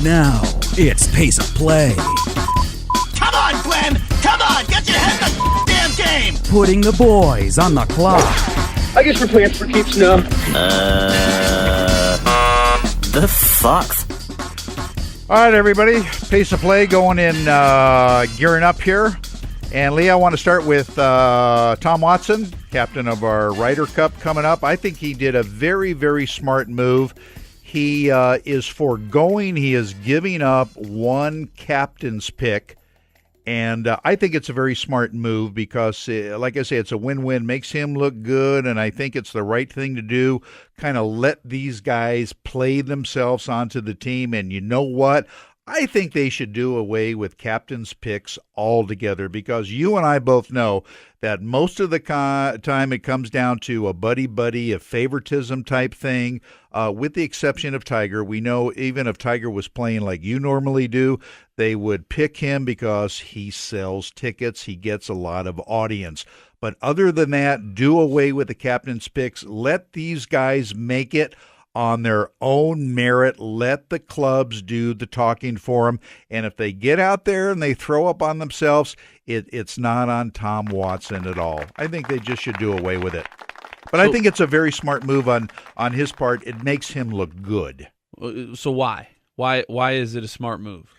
Now, it's Pace of Play. Come on, Glenn! Come on! Get your head in the damn game! Putting the boys on the clock. I guess we're playing for keeps now. The fuck? All right, everybody. Pace of Play going in, gearing up here. And, Lee, I want to start with Tom Watson, captain of our Ryder Cup coming up. I think he did a very, very smart move. He is foregoing, he is giving up one captain's pick. And I think it's a very smart move because, like I say, it's a win-win. Makes him look good, and I think it's the right thing to do. Kind of let these guys play themselves onto the team. And you know what? I think they should do away with captain's picks altogether because you and I both know that most of the time it comes down to a buddy-buddy, a favoritism type thing, with the exception of Tiger. We know even if Tiger was playing like you normally do, they would pick him because he sells tickets. He gets a lot of audience. But other than that, do away with the captain's picks. Let these guys make it on their own merit. Let the clubs do the talking for them. And if they get out there and they throw up on themselves, it's not on Tom Watson at all. I think they just should do away with it. But I think it's a very smart move on his part. It makes him look good. So why? Why is it a smart move?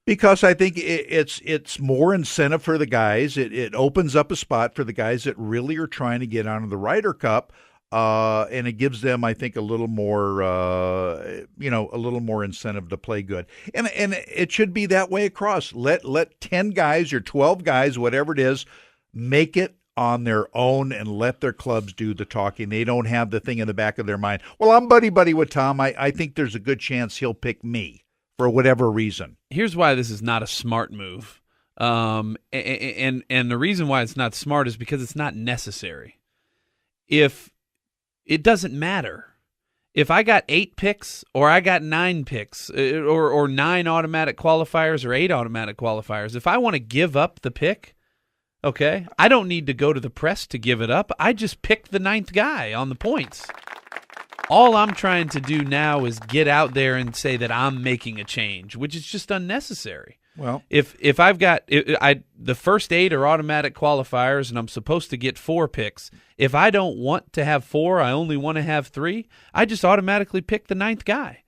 Because I think it's more incentive for the guys. It opens up a spot for the guys that really are trying to get onto the Ryder Cup. And it gives them, I think, a little more, a little more incentive to play good. And it should be that way across. Let 10 guys or 12 guys, whatever it is, make it on their own and let their clubs do the talking. They don't have the thing in the back of their mind. Well, I'm buddy-buddy with Tom. I think there's a good chance he'll pick me for whatever reason. Here's why this is not a smart move. And the reason why it's not smart is because it's not necessary. It doesn't matter. If I got 8 picks or I got 9 picks or 9 automatic qualifiers or 8 automatic qualifiers, if I want to give up the pick, okay, I don't need to go to the press to give it up. I just pick the 9th guy on the points. All I'm trying to do now is get out there and say that I'm making a change, which is just unnecessary. Well, if I've got the first 8 are automatic qualifiers and I'm supposed to get 4 picks, if I don't want to have 4, I only want to have 3, I just automatically pick the 9th guy.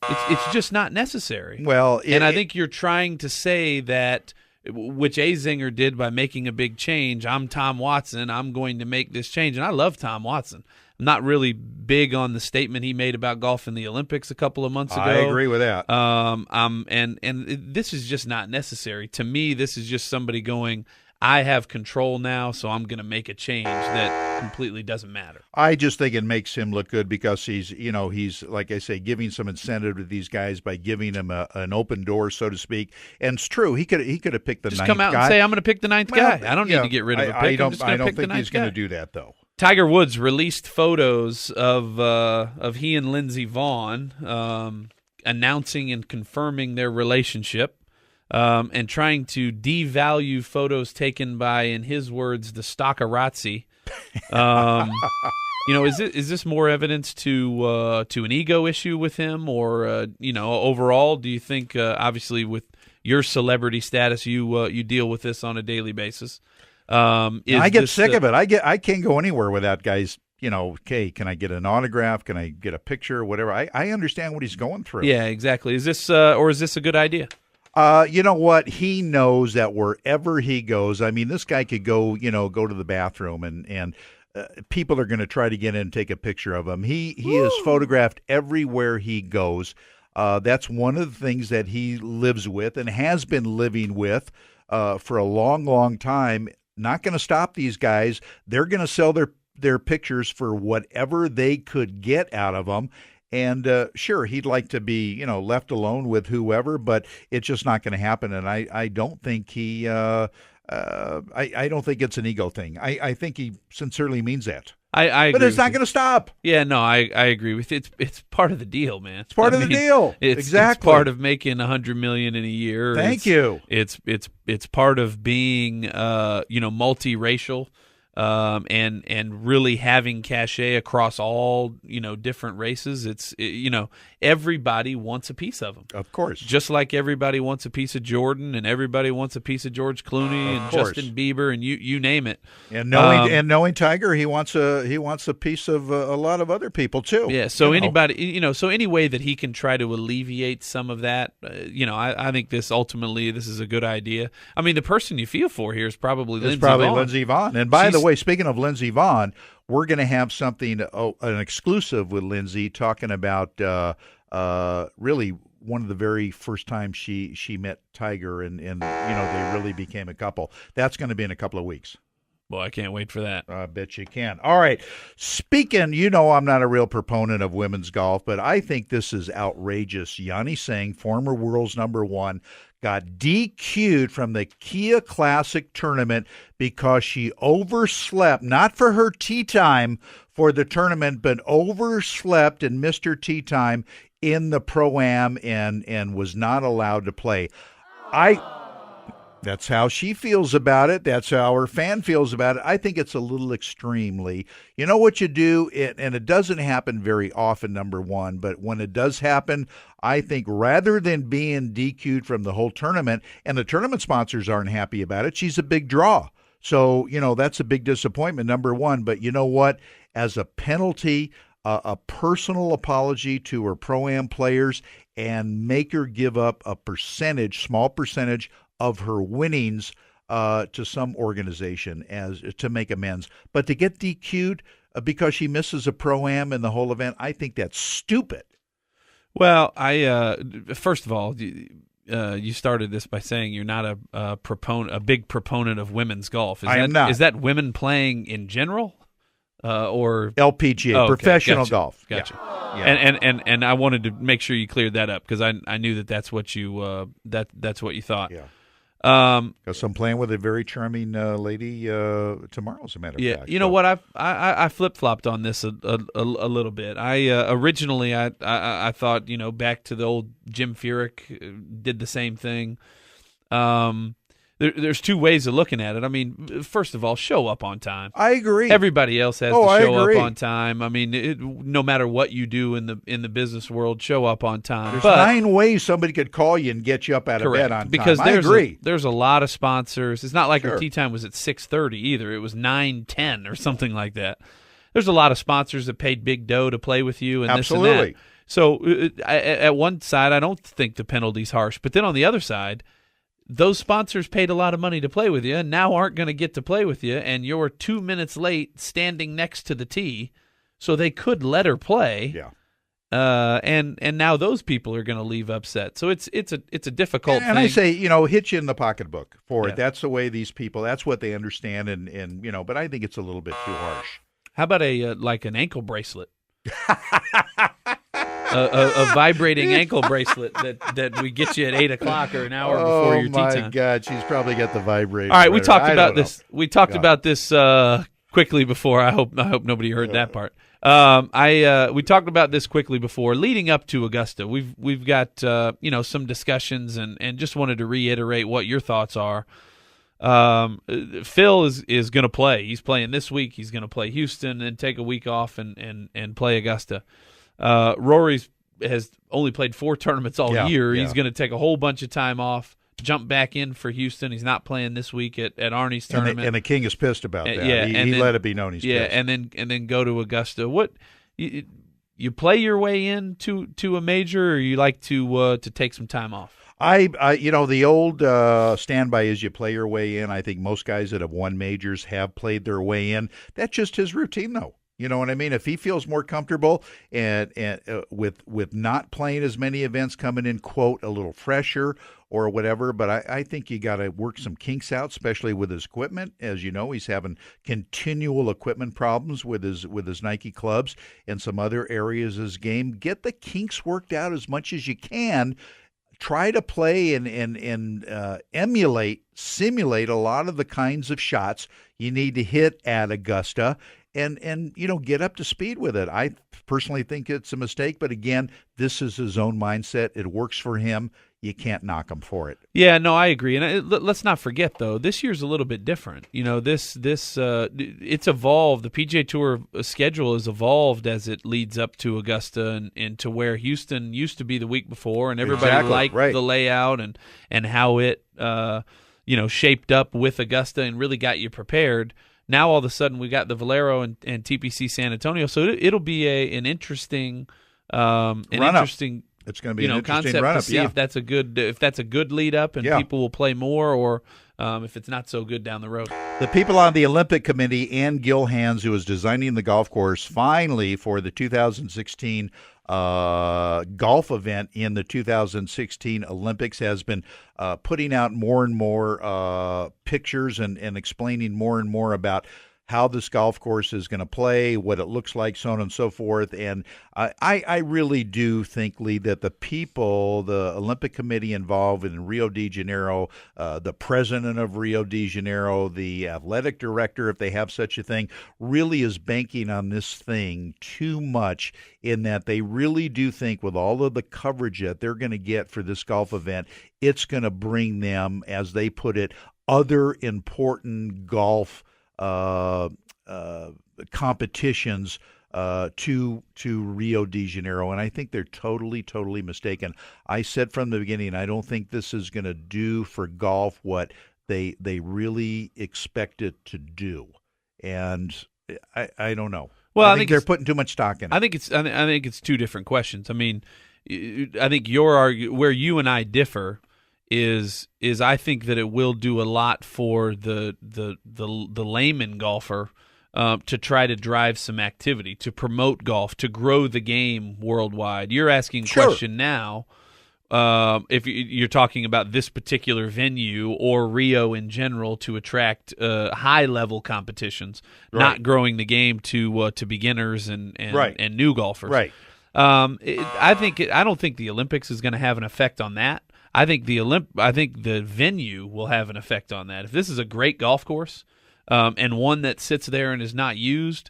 It's just not necessary. Well, I think you're trying to say that, which Azinger did by making a big change. I'm Tom Watson. I'm going to make this change, and I love Tom Watson. I'm not really big on the statement he made about golf in the Olympics a couple of months ago. I agree with that. And this is just not necessary. To me, this is just somebody going, I have control now, so I'm going to make a change that completely doesn't matter. I just think it makes him look good because he's like I say, giving some incentive to these guys by giving them an open door, so to speak. And it's true, he could have picked the 9th guy. Just come out and say, I'm going to pick the 9th guy. I don't need to get rid of a pick. I don't think he's going to do that, though. Tiger Woods released photos of he and Lindsey Vonn announcing and confirming their relationship. And trying to devalue photos taken by, in his words, the stockerazzi. Is this more evidence to an ego issue with him, or overall? Do you think, obviously, with your celebrity status, you deal with this on a daily basis? I get sick of it. I can't go anywhere without guys. Okay, can I get an autograph? Can I get a picture? Whatever. I understand what he's going through. Yeah, exactly. Is this or is this a good idea? You know what? He knows that wherever he goes, I mean, this guy could go to the bathroom and people are going to try to get in and take a picture of him. He is photographed everywhere he goes. That's one of the things that he lives with and has been living with for a long, long time. Not going to stop these guys. They're going to sell their pictures for whatever they could get out of them. And sure, he'd like to be, left alone with whoever, but it's just not going to happen. And I don't think I don't think it's an ego thing. I think he sincerely means that. I agree, but it's not going to stop. Yeah, no, I agree with you. It's part of the deal, man. It's part of the deal. Exactly. It's part of making $100 million in a year. Thank you. It's part of being multiracial. and really having cachet across all different races. Everybody wants a piece of them, Of course. just like everybody wants a piece of Jordan, and everybody wants a piece of George Clooney and course. Justin Bieber, and you name it. And knowing Tiger, he wants a piece of a lot of other people too. Yeah. So anybody, so any way that he can try to alleviate some of that, I think this is a good idea. I mean, the person you feel for here is probably Lindsey Vonn. Lindsey Vonn. And by the way, speaking of Lindsey Vonn, we're going to have something, an exclusive with Lindsey, talking about really one of the very first times she met Tiger, and they really became a couple. That's going to be in a couple of weeks. Well, I can't wait for that. I bet you can. All right. Speaking, I'm not a real proponent of women's golf, but I think this is outrageous. Yani Singh, former world's number one, got DQ'd from the Kia Classic tournament because she overslept, not for her tee time for the tournament, but overslept and missed her tee time in the Pro-Am and was not allowed to play. That's how she feels about it. That's how her fan feels about it. I think it's a little extremely. You know what you do, and it doesn't happen very often, number one, but when it does happen, I think rather than being DQ'd from the whole tournament, and the tournament sponsors aren't happy about it, she's a big draw. So, that's a big disappointment, number one. But you know what? As a penalty, a personal apology to her Pro-Am players, and make her give up a small percentage of her winnings to some organization as to make amends. But to get DQ'd because she misses a Pro-Am in the whole event, I think that's stupid. Well, first of all, you started this by saying you're not a big proponent of women's golf. I am not. Is that women playing in general, or LPGA, professional golf? Gotcha. Yeah. And I wanted to make sure you cleared that up because I knew that's what you that's what you thought. Yeah. Because I'm playing with a very charming lady tomorrow, as a matter of fact. You know what? I flip flopped on this a little bit. Originally I thought back to the old Jim Furyk did the same thing. There's two ways of looking at it. I mean, first of all, show up on time. I agree. Everybody else has to show up on time. I mean, no matter what you do in the business world, show up on time. There's 9 ways somebody could call you and get you up out of bed on time. Because I agree. There's a lot of sponsors. It's not like her tee time was at 6:30 either. It was 9:10 or something like that. There's a lot of sponsors that paid big dough to play with you and Absolutely. this and that. So at one side, I don't think the penalty's harsh. But then on the other side, those sponsors paid a lot of money to play with you and now aren't going to get to play with you, and you're 2 minutes late standing next to the tee, so they could let her play. Yeah. And now those people are going to leave upset. So it's a difficult thing. And I say, hit you in the pocketbook for it. That's the way these people, that's what they understand, and but I think it's a little bit too harsh. How about an ankle bracelet? A vibrating ankle bracelet that we get you at 8 o'clock or an hour before your tee time. Oh my God, she's probably got the vibrator. All right, we talked about this. We talked about this quickly before. I hope nobody heard that part. We talked about this quickly before, leading up to Augusta. We've got some discussions and just wanted to reiterate what your thoughts are. Phil is going to play. He's playing this week. He's going to play Houston and take a week off and play Augusta. Rory's has only played 4 tournaments all year. Yeah. He's going to take a whole bunch of time off, jump back in for Houston. He's not playing this week at Arnie's tournament. And the King is pissed about that. Yeah, he let it be known he's pissed. And then go to Augusta. What you play your way into a major, or you like to take some time off? I the old standby is you play your way in. I think most guys that have won majors have played their way in. That's just his routine, though. You know what I mean? If he feels more comfortable and with not playing as many events, coming in, quote, a little fresher or whatever, but I think you got to work some kinks out, especially with his equipment. As you know, he's having continual equipment problems with his Nike clubs and some other areas of his game. Get the kinks worked out as much as you can. Try to play and simulate a lot of the kinds of shots you need to hit at Augusta. And get up to speed with it. I personally think it's a mistake, but again, this is his own mindset. It works for him. you can't knock them for it. Yeah, no, I agree. And let's not forget, though, this year's a little bit different. This it's evolved. The PGA Tour schedule has evolved as it leads up to Augusta and to where Houston used to be the week before, and everybody liked the layout and how it shaped up with Augusta and really got you prepared. Now all of a sudden we got the Valero and TPC San Antonio, so it'll be an interesting It's going to be an interesting concept run-up, to see if that's a good lead up and people will play more, or if it's not so good down the road. The people on the Olympic Committee, Ann Gilhans, who is designing the golf course, finally for the 2016 golf event in the 2016 Olympics, has been putting out more and more pictures and explaining more and more about how this golf course is going to play, what it looks like, so on and so forth. And I really do think, Lee, that the people, the Olympic Committee involved in Rio de Janeiro, the president of Rio de Janeiro, the athletic director, if they have such a thing, really is banking on this thing too much, in that they really do think with all of the coverage that they're going to get for this golf event, it's going to bring them, as they put it, other important golf competitions to Rio de Janeiro, and I think they're totally mistaken. I said from the beginning, I don't think this is going to do for golf what they really expect it to do, and I don't know. Well, I think they're putting too much stock in it. I think it's two different questions. I mean, I think where you and I differ is I think that it will do a lot for the layman golfer to try to drive some activity, to promote golf, to grow the game worldwide. You're asking a question now, if you're talking about this particular venue or Rio in general, to attract high-level competitions, not growing the game to beginners and new golfers. Right. I don't think the Olympics is going to have an effect on that. I think the venue will have an effect on that. If this is a great golf course, and one that sits there and is not used,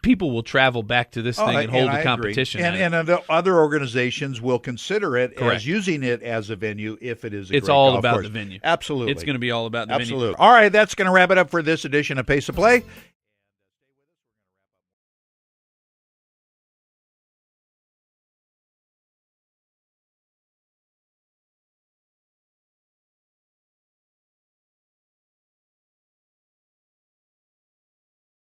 people will travel back to this thing and hold a competition. And other organizations will consider it as using it as a venue if it is a great golf course. It's all about the venue. Absolutely. It's going to be all about the venue. Absolutely. All right, that's going to wrap it up for this edition of Pace of Play.